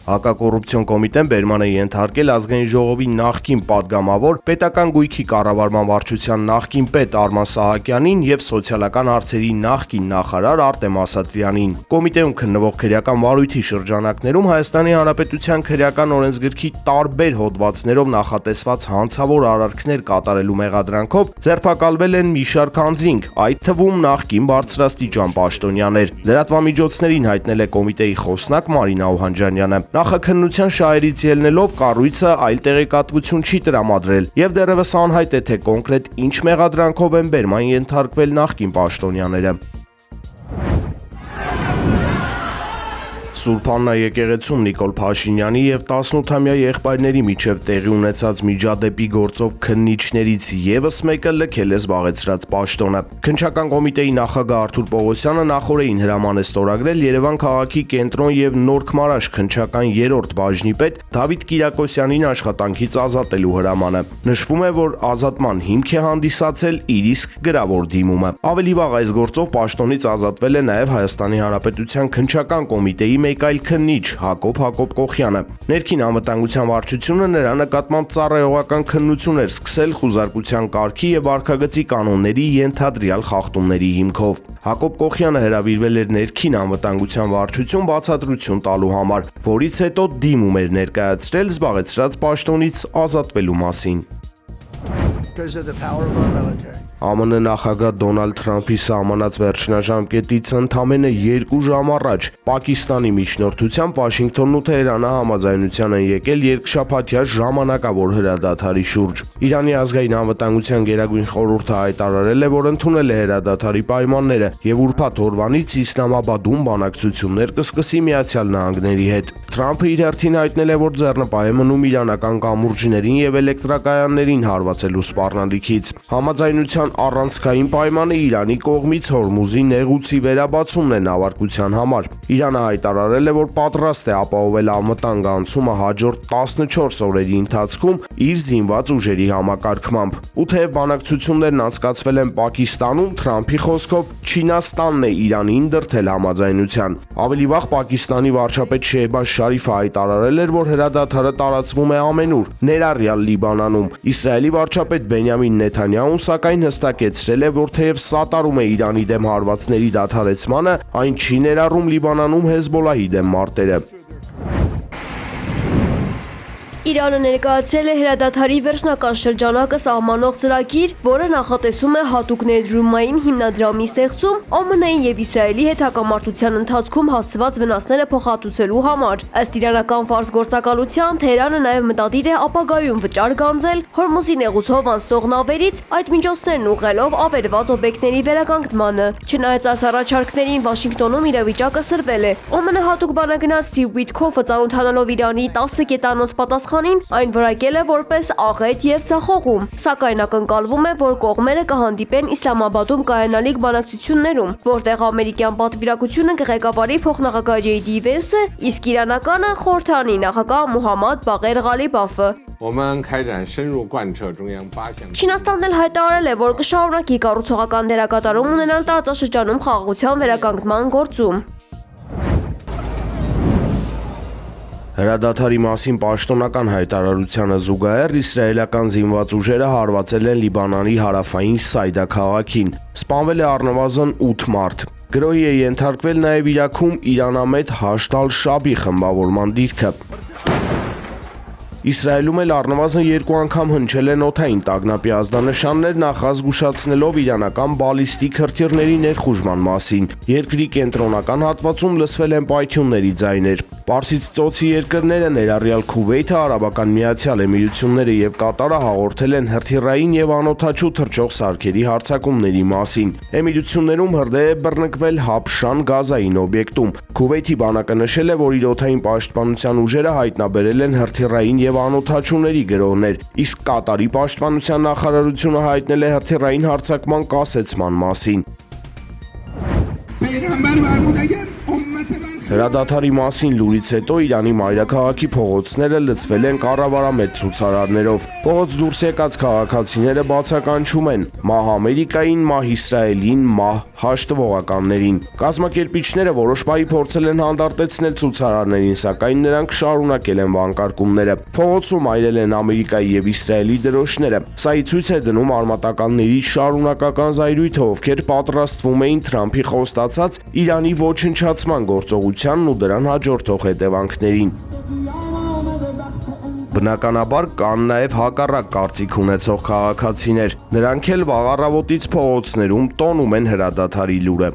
Հակակոռուպցիոն կոմիտեն բերման է ենթարկել ազգային ժողովի նախկին падգամավոր, պետական գույքի կառավարման վարչության նախկին պետ Արման Սահակյանին եւ սոցիալական հարցերի նախկին նախարար Արտեմ Ասատրյանին։ Կոմիտեում քննվող քրեական վարույթի շրջանակներում Հայաստանի Հանրապետության քրեական օրենսգրքի տարբեր հոդվածներով նախատեսված հանցավոր արարքներ կատարելու մեղադրանքով ձերբակալվել են մի շարք անձինք, այդ թվում նախկին բարձրաստիճան պաշտոնյաներ։ Լրատվամիջոցներին հայտնել է կոմիտեի խոսնակ Մարինա Օհանջանյանը։ Նախաքննության շահերից ելնելով կառույցը այլ տեղեկատվություն չի տրամադրել եւ դեռևս անհայտ է թե կոնկրետ ինչ մեղադրանքով են բերման ենթարկվել նախկին պաշտոնյաները։ Սուրբ Աննա եկեղեցում Նիկոլ Փաշինյանի եւ 18-ամյա եղբայրների միջև տեղի ունեցած միջադեպի գործով քննիչներից եւս մեկը լքել է զբաղեցրած պաշտոնը։ Քննչական կոմիտեի նախագահ Արթուր Պողոսյանը նախորդին հրաման է ստորագրել Երևան քաղաքի կենտրոն եւ Նորքմարաշ քննչական 3-րդ բաժնի պետ Դավիթ Կիրակոսյանին աշխատանքից ազատելու հրամանը։ Նշվում է, որ ազատման հիմք է հանդիսացել իր իսկ գրավոր դիմումը։ Ավելի վաղ այս գործով պաշտոնից ազատվել է նաեւ Հայաստանի Հանրապետության քննչական կոմիտեի մեկ այլ քննիչ Հակոբ Կոխյանը։ Ներքին անվտանգության վարչությունը նրա նկատմամբ ծառայողական քննություն էր սկսել խուզարկության կարգի եւ վարքագծի կանոնների ենթադրյալ խախտումների հիմքով։ Հակոբ Կոխյանը հրավիրվել էր ներքին անվտանգության վարչություն բացատրություն տալու համար, որից հետո դիմում էր ներկայացրել զբաղեցրած պաշտոնից ազատվելու մասին։ ԱՄՆ նախագահ Դոնալդ Թրամփի սահմանած վերջնաժամկետից ընդամենը 2 ժամ առաջ Պակիստանի միջնորդությամբ Վաշինգտոնն ու Թեհրանը համաձայնության են եկել երկշաբաթյա ժամանակավոր հրադադարի շուրջ։ Իրանի ազգային անվտանգության գերագույն խորհուրդը հայտարարել է, որ ընդունել է հրադադարի պայմանները եւ ուրբաթ օրվանից Իսլամաբադում բանակցություններ կսկսի Միացյալ Նահանգների հետ։ Թրամփը իր հերթին հայտնել է, որ ձեռնպահ է մնում իրանական կամուրջներին եւ էլեկտրակայաններին հարվածելու սպառնալիքից։ Համաձայնության առանցքային պայմանը Իրանի կողմից Հորմուզի նեղուցի վերաբացումն է նավարկության համար։ Իրանը հայտարարել է, որ պատրաստ է ապահովել անվտանգ անցումը հաջորդ 14 օրերի ընթացքում իր զինված ուժերի համակարգմամբ։ Ու թեև բանակցություններն անցկացվել են Պակիստանում, Թրամփի խոսքով Չինաստանն է Իրանին դրդել համաձայնության։ Ավելի վաղ Պակիստանի վարչապետ Շեհբազ Շարիֆը հայտարարել էր, որ հրադադարը տարածվում է ամենուր, ներառյալ Լիբանանում։ Իսրայելի վարչապետ Բենյամին Նեթանյահուն սակայն հստակեցրել է, որ թեև սատարում է Իրանի դեմ հարվածների դադարեցմանը, այն չի ներառում Լիբանանում Հեզբոլլահի դեմ մարտերը։ Իրանը ներկայացրել է հրադադարի վերջնական շրջանակը սահմանող ծրագիր, որը նախատեսում է հատուկ ներդրումային հիմնադրամի ստեղծում ԱՄՆ-ի եւ Իսրայելի հետ հակամարտության ընթացքում հասցված վնասները փոխհատուցելու համար։ Ըստ իրանական ֆարս գործակալության, Թեհրանը նաեւ մտադիր է ապագայում վճար գանձել Հորմուզի նեղուցով անցնող նավերից այդ միջոցներն ուղղելով ավերված օբյեկտների վերականգնմանը։ Չնայած այս առաջարկներին Վաշինգտոնում իրավիճակը սրվել է։ ԱՄՆ հատուկ բանագնաց Սթիվ Ուիտքոֆը ծանոթանալով Իրանի 10 կետանոց պատասխանին այն որակել է որպես աղետ եւ ցախողում, սակայն ակնկալվում է, որ կողմերը կհանդիպեն Իսլամաբադում կայանալիք բանակցություններում, որտեղ ամերիկյան պատվիրակությունը կղեկավարի փոխնախագահ Ջեյ Դի Վենսը, իսկ իրանականը խորհրդանի նախագահ Մոհամմադ Բաղեր Ղալիբաֆը։ Չինաստանն էլ հայտարարել է, որ կշարունակի կառուցողական դերակատարում ունենալ տարածաշրջանում խաղաղության վերականգնման գործում։ Հրադադարի մասին պաշտոնական հայտարարությանը զուգահեռ իսրայելական զինված ուժերը հարվածել են Լիբանանի հարավային Սայդա քաղաքին։ Սպանվել է առնվազն 8 մարդ։ Գրոհի է ենթարկվել նաև Իրաքում իրանամետ Հաշդ ալ-Շաբի խմբավորման դիրքը։ Իսրայելում էլ առնվազն 2 անգամ հնչել են օդային տագնապի ազդանշաններ, նախազգուշացնելով իրանական բալիստիկ հրթիռների ներխուժման մասին։ Երկրի կենտրոնական հատվածում լսվել են պայթյունների ձայներ։ Պարսից ծոցի երկրները, ներառյալ Քուվեյթը, Արաբական Միացյալ Էմիրությունները եւ Կատարը հաղորդել են հրթիռային եւ անօդաչու թռչող սարքերի հարձակումների մասին։ Էմիրություններում հրդեհ է բռնկվել Հաբշան գազային օբյեկտում։ Քուվեյթի բանակը նշել է, որ իր օդային պաշտպանության ուժերը հայտնաբերել են հրթիռային եւ անօդաչուների գրոհներ, իսկ Կատարի պաշտպանության նախարարությունը հայտնել է հրթիռային հարձակման կասեցման մասին։ Հրադադարի մասին լուրից հետո Իրանի մայրաքաղաքի փողոցները լցվել են կառավարամետ ցուցարարներով։ Փողոց դուրս եկած քաղաքացիները բացականչում են «Մահ Ամերիկային», «Մահ Իսրայելին», «Մահ հաշտվողականներին»։ Կազմակերպիչները որոշ պահի փորձել են հանդարտեցնել ցուցարարներին, սակայն նրանք շարունակել են վանկարկումները։ Փողոցում այրել են Ամերիկայի եւ Իսրայելի դրոշները։ Սա ի ցույց է դնում արմատականների շարունակական զայրույթը, ովքեր պատրաստվում էին Թրամփի խոստացած Իրանի ոչնչացման գործողությանն ու դրան հաջորդող հետևանքներին։ Բնականաբար կան նաև հակառակ կարծիք ունեցող քաղաքացիներ։ Նրանք էլ վաղ առավոտից փողոցներում տոնում են հրադադարի լուրը։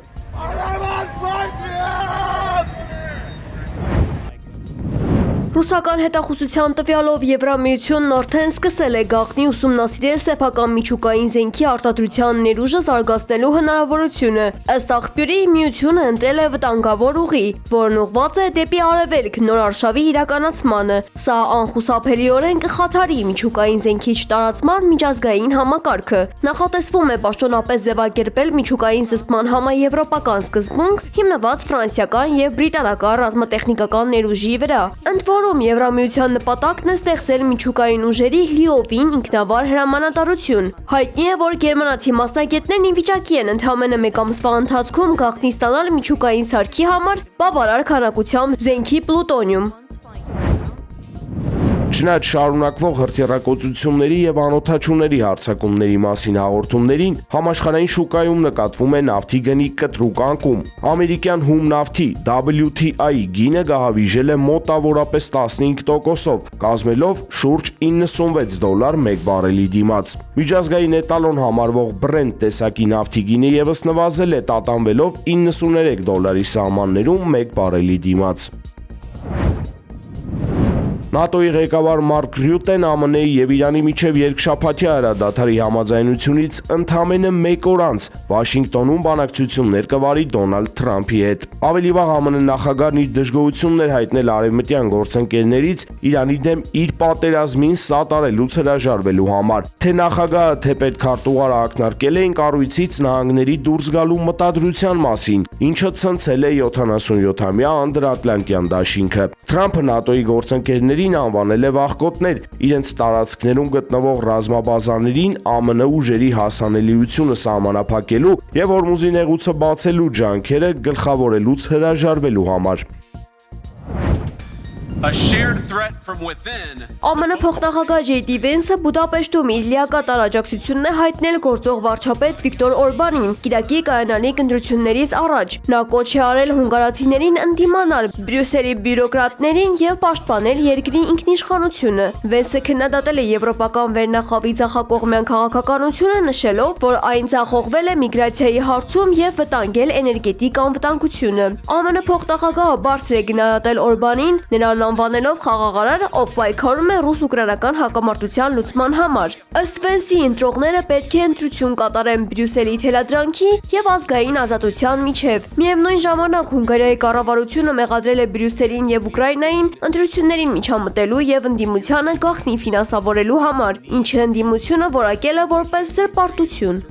Ռուսական հետախուզության տվյալով Եվրամիությունն արդեն սկսել է գաղտնի ուսումնասիրել սեփական միջուկային զենքի արտադրության ներուժը զարգացնելու հնարավորությունը։ Ըստ աղբյուրի, միությունը ընտրել է վտանգավոր ուղի, որն ուղղված է դեպի արևելք նոր արշավի իրականացմանը։ Սա անխուսափելիորեն կխաթարի միջուկային զենքի չտարածման միջազգային համակարգը։ Նախատեսվում է պաշտոնապես ձևակերպել միջուկային զսպման համաեվրոպական սկզբունք, հիմնված ֆրանսիական եւ բրիտանական ռազմատեխնիկական ներուժի վրա։ Ընդ որում Եվրամիության նպատակն է ստեղծել միջուկային ուժերի լիովին ինքնավար հրամանատարություն։ Հայտնի է, որ գերմանացի մասնագետներն ի վիճակի են ընդամենը մեկ ամսվա ընթացքում գաղտնի ստանալ միջուկային սարքի համար բավարար քանակությամբ զենքի պլուտոնիում։ Չնայած շարունակվող հրթիռակոծությունների եւ անօդաչուների հարձակումների մասին հաղորդումներին, համաշխարհային շուկայում նկատվում է նավթի գնի կտրուկ անկում։ Ամերիկյան հում նավթի WTI գինը գահավիժել է մոտավորապես 15%-ով, կազմելով շուրջ $96 մեկ բարելի դիմաց։ Միջազգային էտալոն համարվող Brent տեսակի նավթի գինը եւս նվազել է, տատանվելով $93 սահմաններում մեկ բարելի դիմաց։ ՆԱՏՕ-ի ղեկավար Մարկ Ռյուտեն ԱՄՆ-ի եւ Իրանի միջև երկշաբաթյա հրադադարի համաձայնությունից ընդամենը մեկ օր անց Վաշինգտոնում բանակցություններ կվարի Դոնալդ Թրամփի հետ։ Ավելի վաղ ԱՄՆ նախագահն իր դժգոհություններ հայտնել արևմտյան գործընկերներից Իրանի դեմ իր պատերազմին սատարելուց հրաժարվելու համար։ Թե նախագահը, թե պետքարտուղարը ակնարկել էին կառույցից նահանգների դուրս գալու մտադրության մասին, ինչը ցնցել է 77-ամյա անդրատլանտյան դաշինքը։ Թրամփը ՆԱՏՕ-ի գործընկերների անվանել է վախկոտներ, իրենց տարածքներում գտնվող ռազմաբազաներին ԱՄՆ ուժերի հասանելիությունը սահմանափակելու եւ Հորմուզի նեղուցը բացելու ջանքերը գլխավորելուց հրաժարվելու համար։ ԱՄՆ փոխնախագահ J.D. Vance-ը Բուդապեշտում իր լիակատար աջակցությունն է հայտնել գործող վարչապետ Վիկտոր Օրբանին կիրակի կայանալիք ընտրություններից առաջ։ Նա կոչ է արել հունգարացիներին ընդդիմանալ Բրյուսելի բյուրոկրատներին եւ պաշտպանել երկրի ինքնիշխանությունը։ Vance-ը քննադատել է եվրոպական վերնախավի ձախակողմյան քաղաքականությունը, նշելով, որ այն ձախողվել է միգրացիայի հարցում եւ վտանգել էներգետիկ անվտանգությունը։ ԱՄՆ փոխնախագահը բարձր է գնահատել Օրբանին, նրան անվանելով խաղաղարար, ով պայքարում է ռուս-ուկրաինական հակամարտության լուծման համար։ Ըստ Վենսի, ընտրողները պետք է ընտրություն կատարեն Բրյուսելի թելադրանքի եւ ազգային ազատության միջև։ Միևնույն ժամանակ Հունգարիայի կառավարությունը մեղադրել է Բրյուսելին եւ Ուկրաինային ընտրություններին միջամտելու եւ ընդդիմությանը գաղտնի ֆինանսավորելու համար, ինչը ընդդիմությունը որակել է որպես զրպարտություն։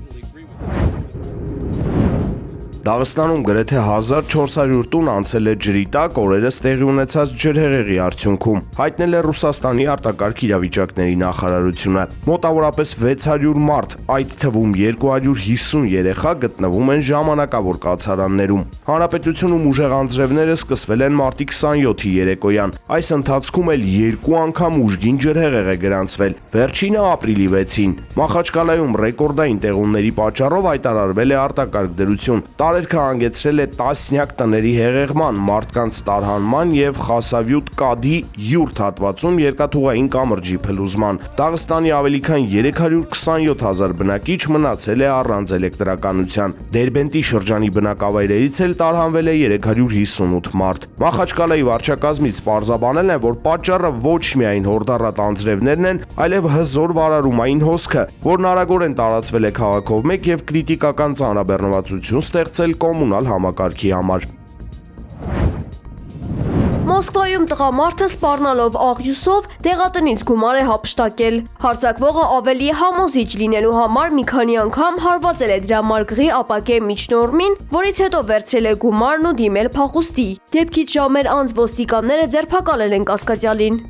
Դաղստանում գրեթե 1400 տուն անցել է ջրի տակ օրերս տեղի ունեցած ջրհեղեղի արդյունքում, հայտնել է Ռուսաստանի արտակարգ իրավիճակների նախարարությունը։ Մոտավորապես 600 մարդ, այդ թվում 250 երեխա գտնվում են ժամանակավոր կացարաններում։ Հանրապետությունում ուժեղ անձրևները սկսվել են մարտի 27-ի երեկոյան։ Այս ընթացքում էլ 2 անգամ ուժգին ջրհեղեղ է գրանցվել։ Վերջինը ապրիլի 6-ին։ Մախաչկալայում ռեկորդային տեղումների պատճառով հայտարարվել է արտակարգ դրություն։ Տարերքը հանգեցրել է տասնյակ տների հեղեղման, մարդկանց տարհանման եւ Խասավյուտ Կադի յուրթ հատվածում երկաթուղային կամրջի փլուզման։ Դաղստանի ավելի քան 327,000 բնակիչ մնացել է առանց էլեկտրականության։ Դերբենտի շրջանի բնակավայրերից էլ տարհանվել է 358 մարդ։ Մախաչկալայի վարչակազմից պարզաբանել են, որ պատճառը ոչ միայն հորդառատ անձրևներն են, այլև հզոր վարարումային հոսքը, որն արագորեն տարածվել է քաղաքով մեկ եւ կրիտիկական ծանրաբեռնվածություն ստեղծել կոմունալ համակարգի համար։ Մոսկվայում տղամարդը սպառնալով աղյուսով դեղատնից գումար է հափշտակել։ Հարձակվողը ավելի համոզիչ լինելու համար մի քանի անգամ հարվածել է դրամարկղի ապակե միջնորդին, որից հետո վերցրել է գումարն ու դիմել փախուստի։ Դեպքից ժամեր անց ոստիկանները ձերբակալել են կասկածյալին։